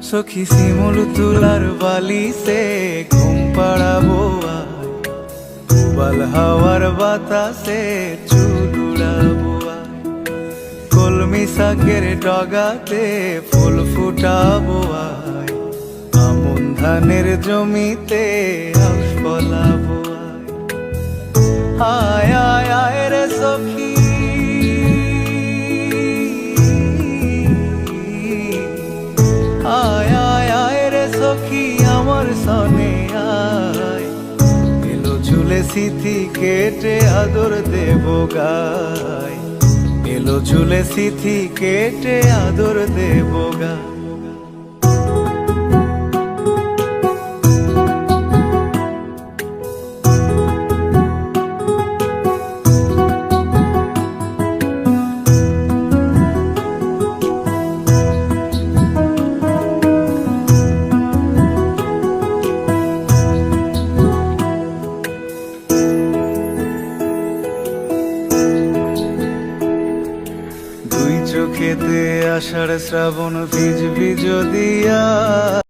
সখী শিমুল তুলার বালিতে ঘুম পাড়াবো আয়, উবাল হাওয়ার বাতাসে চুল উড়াবো আয়, কলমি শাকের ডগাতে ফুল ফুটাবো আয়, আমন ধানের জমিতে আউশ ফলাবো আয়। আয় আয় আয় রে সখী, আয় আয় আয় রে সখী আমার সনে আয়, এলো ঝুলে সিথি কেটে আদর দেব গায়, এলো ঝুলে সিথি কেটে আদর দেব গায়। দুই চোখেতে আষাঢ় শ্রাবণ ভিজবি যদিয়া।